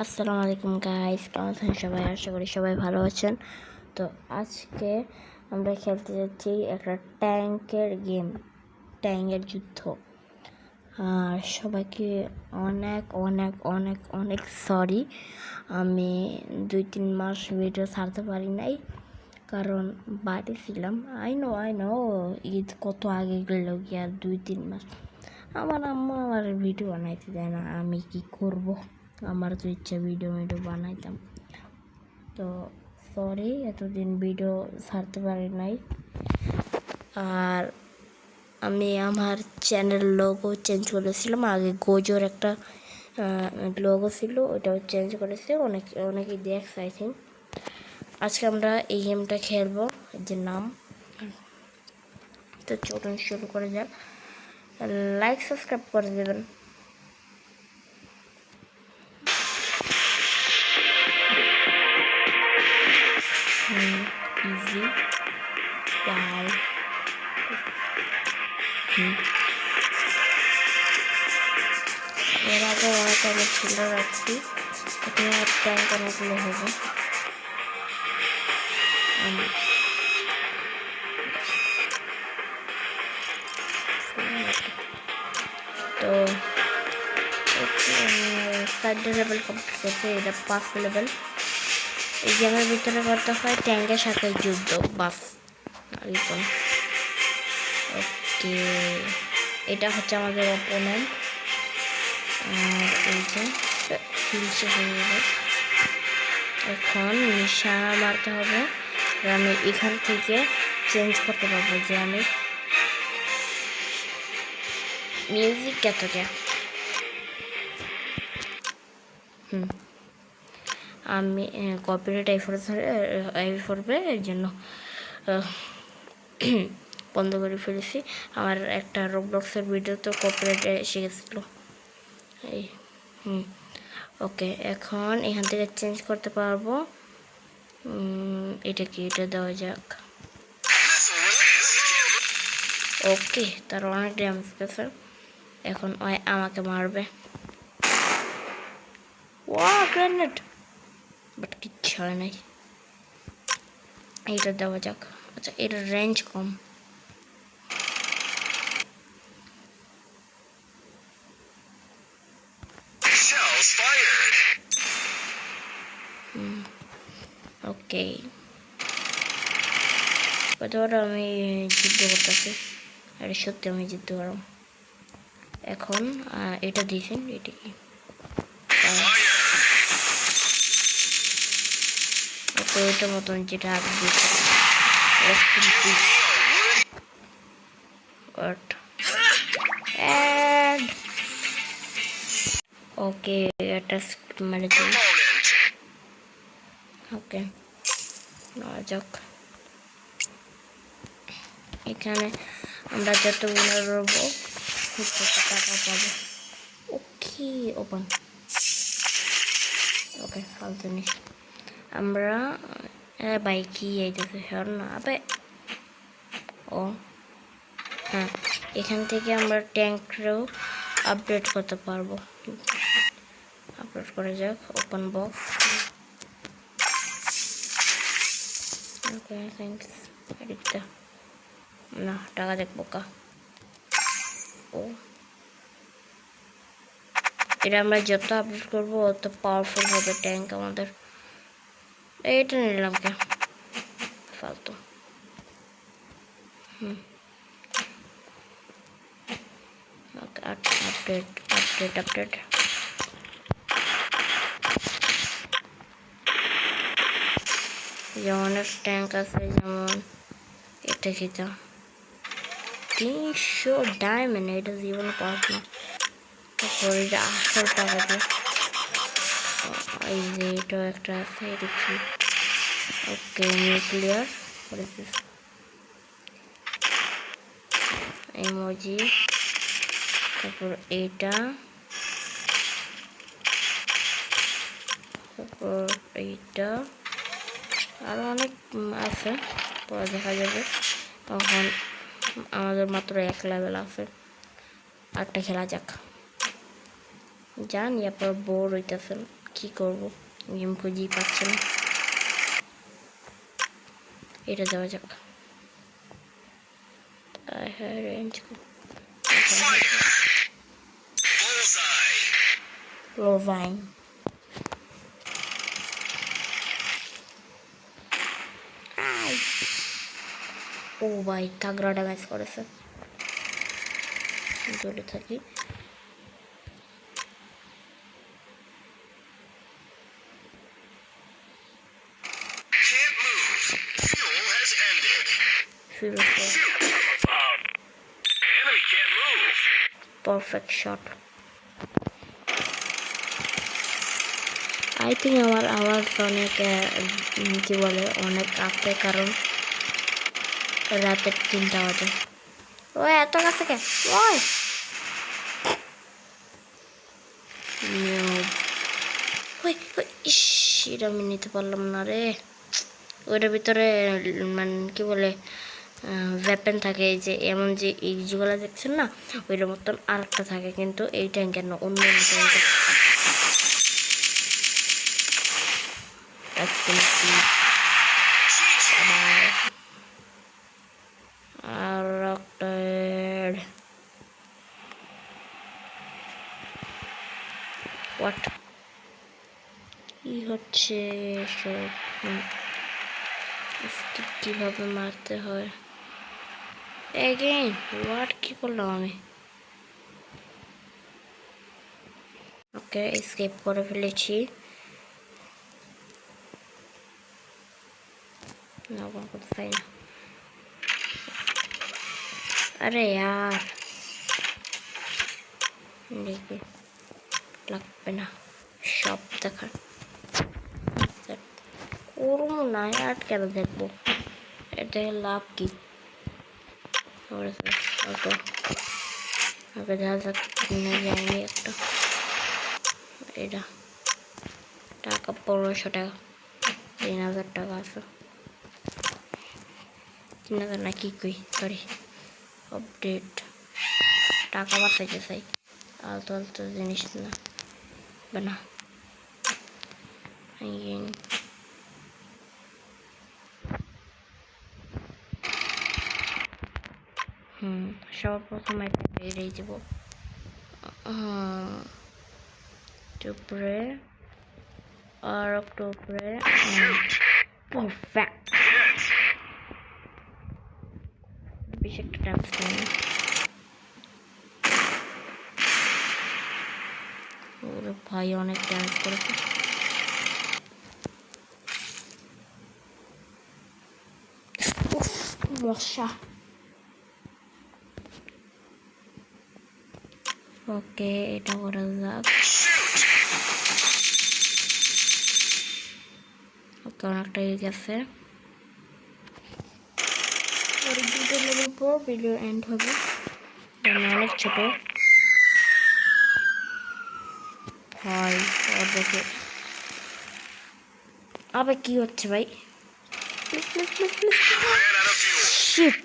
আসসালামু আলাইকুম গাইস, কেমন আছেন সবাই? আশা করি সবাই ভালো আছেন। তো আজকে আমরা খেলতে যাচ্ছি একটা ট্যাঙ্কের গেম, ট্যাঙ্কের যুদ্ধ। আর সবাইকে অনেক অনেক অনেক অনেক সরি, আমি 2-3 মাস ভিডিও ছাড়তে পারি নাই, কারণ বাড়ি ছিলাম। আই নো ঈদ কত আগে গেল গিয়া 2-3 মাস। আমার আম্মা আমার ভিডিও বানাইতে দেয় না, আমি কি করব? আমার তো ইচ্ছা ভিডিও বানাইতাম। তো সরি, এতদিন ভিডিও ছাড়তে পারি নাই। আর আমি আমার চ্যানেল লোগো চেঞ্জ করেছিলাম। আগে গোজোর একটা লোগো ছিল, ওটাও চেঞ্জ করেছে। অনেকেই দেখছে আই থিঙ্ক। আজকে আমরা এই গেমটা খেলবো, যে নাম। তো চলুন শুরু করে যাক। লাইক সাবস্ক্রাইব করে দেবেন। ইজি বাই। এর আগে অনেক ছিল রাখছি, এখানে ট্যাঙ্ক অনেকগুলো হবে। তো 4 লেভেল কমপ্লিট করছে, এটা 5 লেভেল। এই গেমের ভিতরে করতে হয় ট্যাঙ্কের সাথে যুদ্ধ, বাস। ওকে, এটা হচ্ছে আমাদের অপোনেন্ট। আর এই যে ফিনিশে হয়ে যাবে। এখন নিশানা মারতে হবে। আমি এখান থেকে চেঞ্জ করতে পারবো, যে আমি মিউজিক এতটা আমি কপিরাইট পড়বে, এর জন্য বন্ধ করে ফেলেছি। আমার একটা রোবলক্সের ভিডিও তো কপিরাইট এসে গেছিলো। এই ওকে, এখন এখান থেকে চেঞ্জ করতে পারবো। এটা কি, এটা দেওয়া যাক। ওকে, তার অনেক ড্যামেজ পেয়েছে। এখন আমাকে মারবে। ওয়া গ্রেনেড, বাট কিচ্ছু হয় নাই। এইটা দেওয়া যাক। আচ্ছা, এটার রেঞ্জ কম। ওকে, প্রথমে আমি যুদ্ধ করতেছি। এটা সত্যি আমি যুদ্ধ করলাম। এখন এটা দিয়েছেন, এটা কি? ওকে, ওইটার মতন যেটা আগে দিয়েছে। ওকে, এটা মানে ওকে যাক। এখানে আমরা যত উইনার হবো খুব টাকা পাবো। ওকে, ওপেন। ওকে, ফালতু জিনিস আমরা বাইকি আইতেছে না আবে। ও হ্যাঁ, এখান থেকে আমরা ট্যাঙ্কও আপডেট করতে পারবো। আপলোড করা যাক। Open box. Okay, thanks. এদিকটা না, টাকা দেখবো কা। ও, এটা আমরা যত আপডেট করবো তত পাওয়ারফুল হবে ট্যাঙ্ক আমাদের। এইটা নিলাম কে, ফালতু। Update update update. যেমন অনেক ট্যাঙ্ক আছে, যেমন এটা খেতাম 300 ডায়মন্ড, এটা জীবনে পারব না। তারপর এটা 800 টাকা দিয়ে। এই যে এটাও একটা আছে, দেখছি। ওকে, নিউক্লিয়ার ইমোজি। তারপর এইটা, তারপর এইটা, আরো অনেক আছে, পরে দেখা যাবে। তখন আমাদের মাত্র 1 লেভেল আছে। আরেকটা খেলা যাক। জানি আপনার বোর হইতেছেন, কি করবো, গেম খুঁজেই পাচ্ছি না। এটা দেওয়া যাক। রেঞ্জ লোভাইন। ও ভাই তাগড়া ড্যামেজ করেছে। দূরে থাকি। Perfect shot. আই থিঙ্ক আমার আওয়াজ অনেক কি বলে অনেক আসবে, কারণ রাতের 3টা বাজে। ও এত কাছে কে? ওই এটা আমি নিতে পারলাম না রে। ওইটার ভিতরে মানে কি বলে ওয়েপেন থাকে, এই যে এমন যে এই যেগুলো দেখছেন না, ওইটার মতন আরেকটা থাকে, কিন্তু এই ট্যাঙ্কের না, অন্য ট্যাঙ্কের। আর একটা হোয়াট কি হচ্ছে সব? কিভাবে মারতে হয় এগেইন? হোয়াট কি করলাম আমি? ওকে এসকেপ করে ফেলেছি। না করতে পারি না। अरे यार देखिए লাগবে না সব দেখা করবো না আর কেন দেখবো, এটা লাভ কি? ওকে দেখা যাক কিনে যায়নি একটা। এটা টাকা 1500 টাকা, 3000 টাকা আছে। 3000 না কি কই, সরি আপডেট। টাকা বাঁচাইতে চাই, আলতো আলতো জিনিস না বানা। সবার প্রথম একটা বেরিয়ে যাব উপরে আর একটু উপরে। পারফেক্ট। বেশ একটা ডান্স করি। ওরে ভাই অনেক ডান্স করেছে। মশা। ওকে এটা করা যাক। ওকে অনেকটা হয়ে গেছে। আর দুটো লেভেল পর ভিডিও এন্ড হবে, অনেক ছোট ভাই। দেখে আবার কি হচ্ছে ভাই? Please please please please. Shit.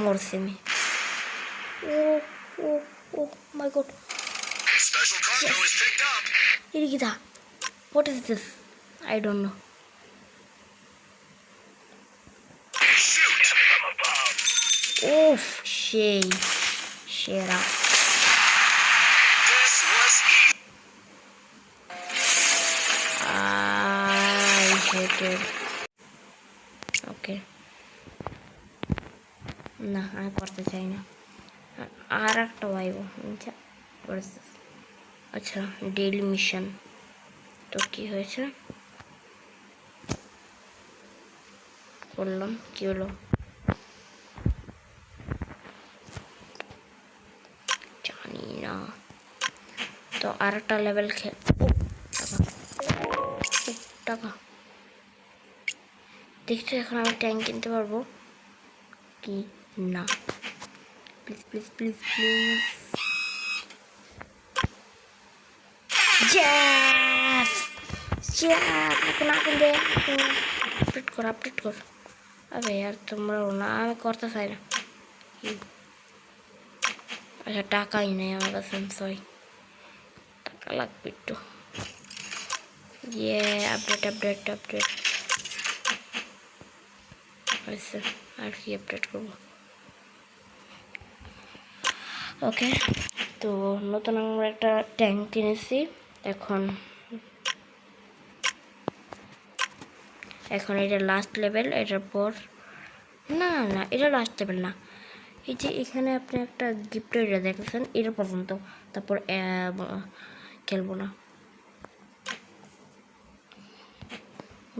মরছি আমি। Oh my god. এটা কি দা? What is this? I don't know. Oof, সেই সেরা। I hate it. Okay. না আমি করতে চাই না। আর একটা ভাইব। আচ্ছা ডেইলি মিশন তো কি হয়েছে? করলাম, কি হলো? জানি না। তো আর একটা লেভেল টাকা দেখছো, এখন আমি ট্যাঙ্ক কিনতে পারবো কি না? Please please please please. Yes! Yes! Aku nak deh. Update কর। আরে यार তোমরাও না, আমি করতে চাই না। আচ্ছা টাকাই নেই আমার কাছে, সরি, টাকা লাগবে একটু। আপডেট হয়েছে, আর কি আপডেট করবো। ওকে, তো নতুন আমরা একটা ট্যাঙ্ক কিনেছি। এখন এটা লাস্ট লেভেল। এটার পর না না, এটা লাস্ট লেভেল না। এই যে এখানে আপনি একটা গিফট এরিয়া দেখেছেন, এটা পর্যন্ত। তারপর খেলবো না,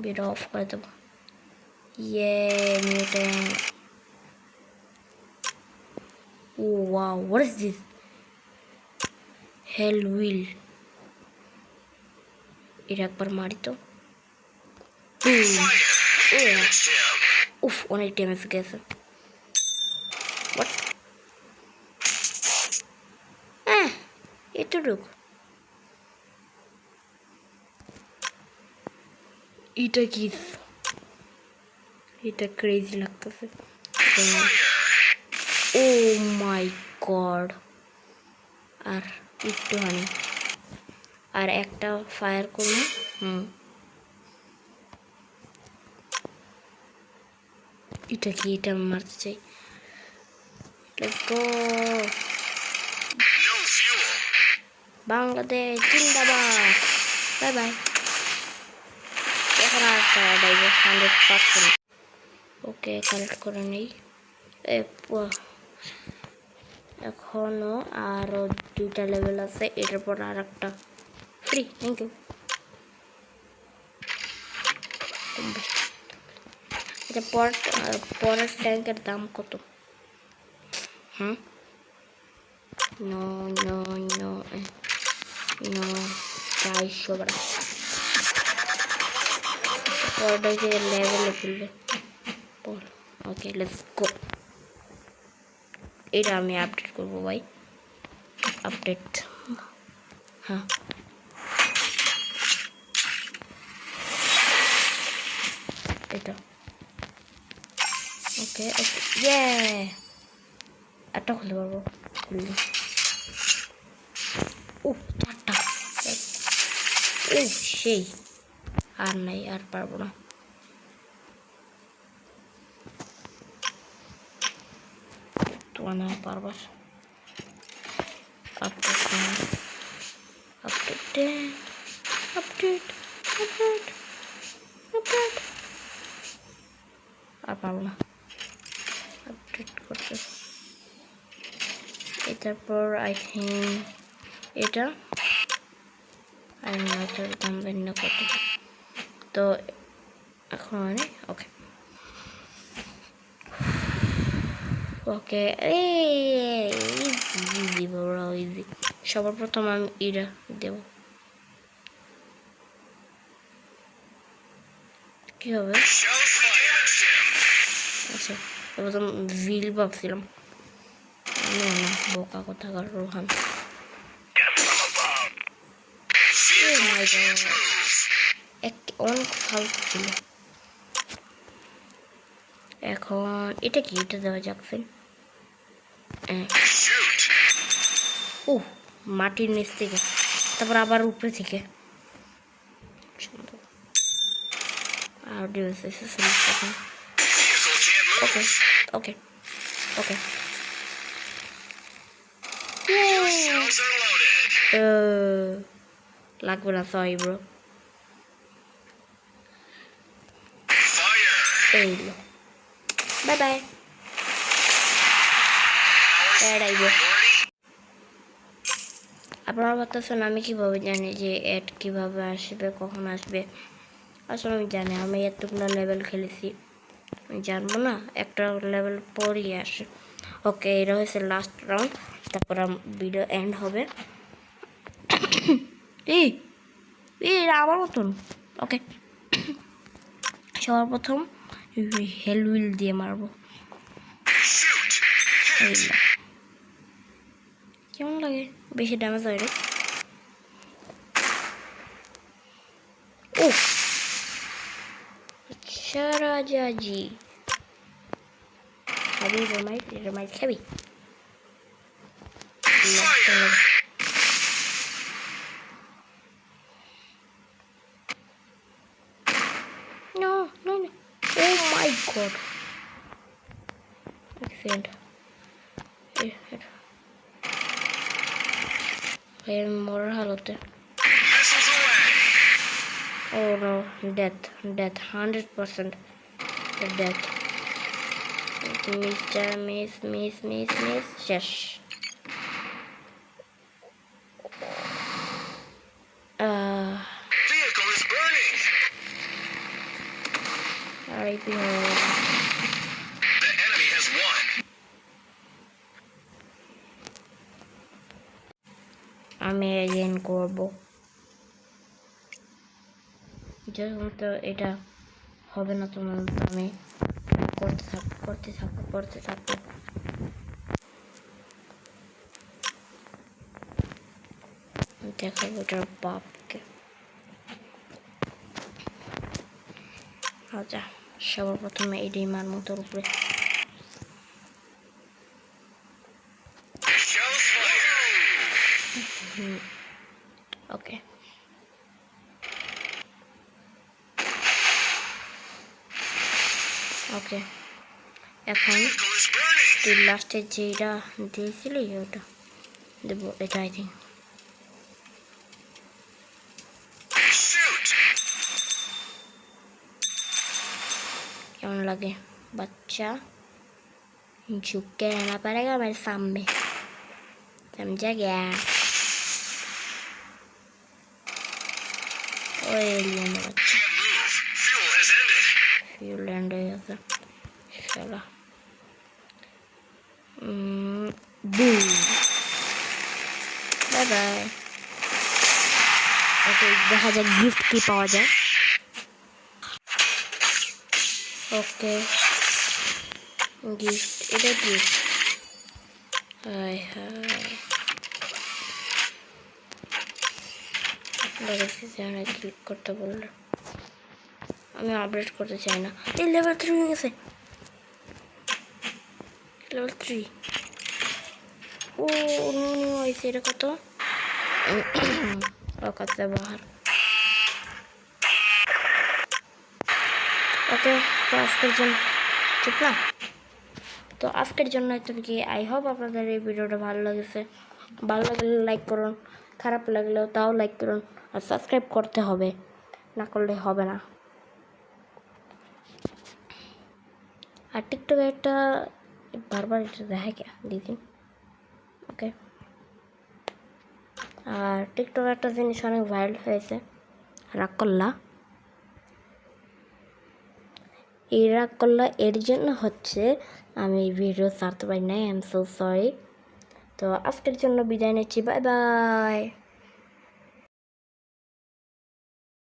ভিডিও অফ করে দেবো। New tank. Oh wow, what is this? Hell wheel. এটা একবার মারি তো। উফ, অনেক ড্যামেজ গেছে। এতটুক। এটা কি? এটা ক্রেজি লাগতেছে। ও মাই গড। আর একটুখানি, আর একটা ফায়ার করুন। এটা কি? এটা মারতে চাই। লেটস গো বাংলাদেশ জিন্দাবাদ। Bye bye. এখন আর একটা ডাইভ 100%। ওকে, কালেক্ট করে নেই। এখনো আরো 2টা লেভেল আছে, এটার পর আর একটা ফ্রি। Thank you. আচ্ছা, পরের ট্যাঙ্কের দাম কত? নো নো নো নো, 400 বড়। পরেরটা যে লেভেলে খুলবে। ওকে, লেটস গো। এটা আমি আপডেট করবো ভাই, আপডেট। হ্যাঁ, এটা ওকে ওকে, একটা খুলতে পারবো। খুললি। ও 4টা। ও সেই, আর নাই, আর পারবো না। তোমার না পারবো। আপডেট আপডেট আর পারবো না আপডেট করতে। তারপর আই থিঙ্ক এটা, আর এটার দাম ভিন্ন কত। তো এখন মানে ওকে ওকে, ইজি বড়, ইজি। সবার প্রথম আমি এটা দেব। কি হবে? আচ্ছা, প্রথম ভিল ভাবছিলাম। না না, বোকা কোথাকার রোহান। অনেক ফালতু ছিল। এখন এটা কি? এটা দেওয়া যাচ্ছে। ও, মাটির নিচ থেকে, তারপর আবার উপরে থেকে। আর ওকে ওকে ওকে, লাগবে না, সরি ব্রো। এই বাই বাই। আপনারা বলতেছেন আমি কিভাবে জানি যে অ্যাড কিভাবে আসবে, কখন আসবে? আসলে আমি জানি, আমি এতগুলো লেভেল খেলেছি, আমি জানবো না? একটা লেভেল পরই আসে। ওকে, এটা হয়েছে লাস্ট রাউন্ড, তারপর ভিডিও এন্ড হবে। এই আমার মতন। ওকে, সবার প্রথম হেল হুইল দিয়ে মারবো। কেমন লাগে? বেশি ড্যামেজ হয় রে। ও শাহরাজাজি খাবি রোমাইট খাবি No, no, no. Oh my god. Accident. I am more halote. Oh no, death, 100% death. Miss, shush. Vehicle is burning. RIP. The enemy has won. আমি এগেইন করবো যখন তো এটা হবে না তোমার আমি করতে থাকবো দেখাবো এটার বাপকে আচ্ছা সবার প্রথমে এই ডিমার মতোর উপরে ওকে ওকে এখন তুই লাস্টে যেটা দিয়েছিলি ওটা দেবো এটা আই থিঙ্ক কেমন লাগে बच्चा झुक के रहना पड़ेगा मेरे सामने समझा गया एलियन फ्यूल एंड चला बूम बाय बाय ओके देखा जाए गिफ्ट की पावा जाए ओके गिफ्ट এটা কি হাই আপনারা ক্লিক করতে বললে আমি আপডেট করতে চাই না এই লেভেল 3 হয়ে গেছে লেভেল 3 ও নো আইছে এটা কত औकात से बाहर ওকে তো আজকের জন্য ঠিক না তো আজকের জন্য এতটুকু আই হোপ আপনাদের এই ভিডিওটা ভালো লাগছে ভালো লাগলে লাইক করুন খারাপ লাগলেও তাও লাইক করুন আর সাবস্ক্রাইব করতে হবে না করলে হবে না আর টিকটকে একটা বারবার এটা দেখা গিয়া দিদি ওকে আর টিকটকে একটা জিনিস অনেক ভাইরাল হয়েছে রাগ করলা এই রাগ করলা এর জন্য হচ্ছে আমি ভিডিও ছাড়তে পারি নাই আই এম সো সরি তো আজকের জন্য বিদায় নিচ্ছি বাই বাই